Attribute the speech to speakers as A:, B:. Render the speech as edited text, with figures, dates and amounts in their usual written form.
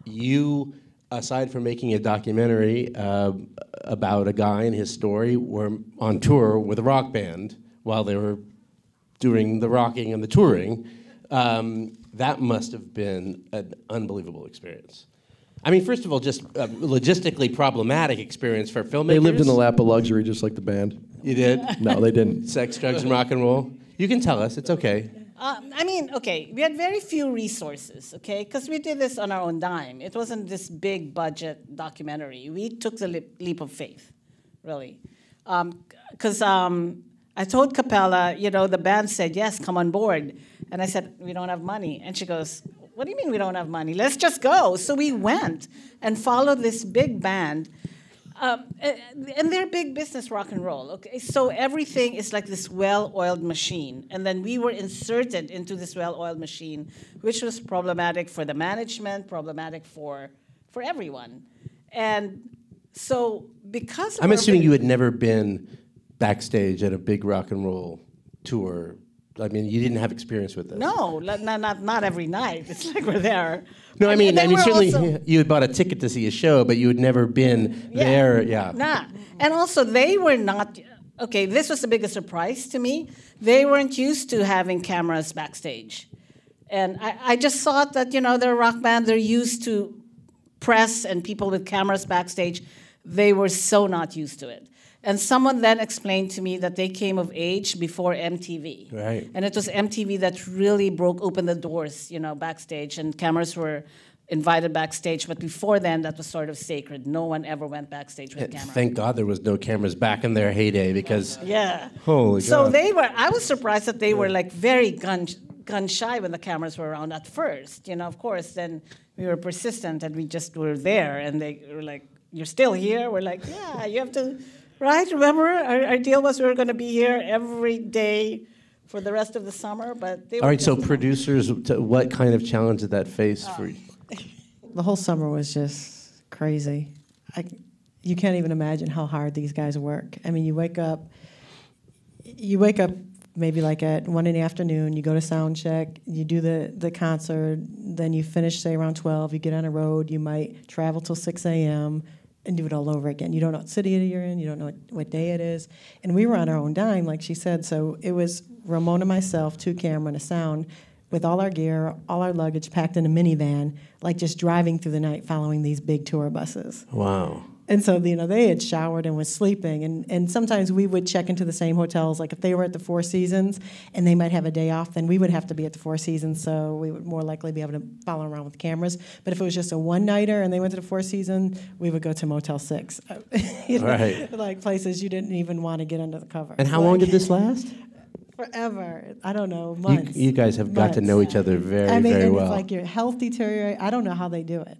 A: you, aside from making a documentary about a guy and his story, were on tour with a rock band while they were doing the rocking and the touring. That must have been an unbelievable experience. I mean, first of all, just a logistically problematic experience for filmmakers.
B: They lived in the lap of luxury, just like the band.
A: You did?
B: No, they didn't.
A: Sex, drugs, and rock and roll. You can tell us. It's okay.
C: I mean, okay, we had very few resources, okay, because we did this on our own dime. It wasn't this big budget documentary. We took the leap of faith, really. Because I told Capella, you know, the band said, yes, come on board. And I said, we don't have money. And she goes, what do you mean we don't have money? Let's just go. So we went and followed this big band. And they're big business rock and roll, okay? So everything is like this well-oiled machine. And then we were inserted into this well-oiled machine, which was problematic for the management, problematic for everyone. And so because of
A: I'm assuming you had never been backstage at a big rock and roll tour. I mean, you didn't have experience with this.
C: No, not every night. It's like we're there.
A: No, I mean certainly
C: also,
A: you had bought a ticket to see a show, but you had never been there. Yeah.
C: Nah. And also, they were not. Okay, this was the biggest surprise to me. They weren't used to having cameras backstage, and I just thought that, you know, they're a rock band. They're used to press and people with cameras backstage. They were so not used to it. And someone then explained to me that they came of age before MTV.
A: Right.
C: And it was MTV that really broke open the doors, you know, backstage, and cameras were invited backstage. But before then, that was sort of sacred. No one ever went backstage with a camera.
A: Thank God there was no cameras back in their heyday, because holy God.
C: So I was surprised that they were like very gun shy when the cameras were around at first. You know, of course, then we were persistent and we just were there, and they were like, you're still here? We're like, yeah, you have to. Right, remember, our deal was we were going to be here every day for the rest of the summer, but they were.
A: All right, so producers, what kind of challenge did that face for you?
D: The whole summer was just crazy. You can't even imagine how hard these guys work. I mean, you wake up maybe like at 1 in the afternoon, you go to sound check, you do the concert, then you finish, say, around 12, you get on a road, you might travel till 6 a.m., and do it all over again. You don't know what city you're in. You don't know what day it is. And we were on our own dime, like she said. So it was Ramona, myself, 2 camera, and a sound, with all our gear, all our luggage packed in a minivan, like just driving through the night following these big tour buses.
A: Wow.
D: And so, you know, they had showered and was sleeping. And sometimes we would check into the same hotels. Like if they were at the Four Seasons and they might have a day off, then we would have to be at the Four Seasons, so we would more likely be able to follow around with cameras. But if it was just a one-nighter and they went to the Four Seasons, we would go to Motel 6. You know,
A: right.
D: Like places you didn't even want to get under the cover.
A: And how long did this last?
D: Forever. I don't know, months.
A: You guys have got to know each other very, very well.
D: It's like your health deteriorate. I don't know how they do it.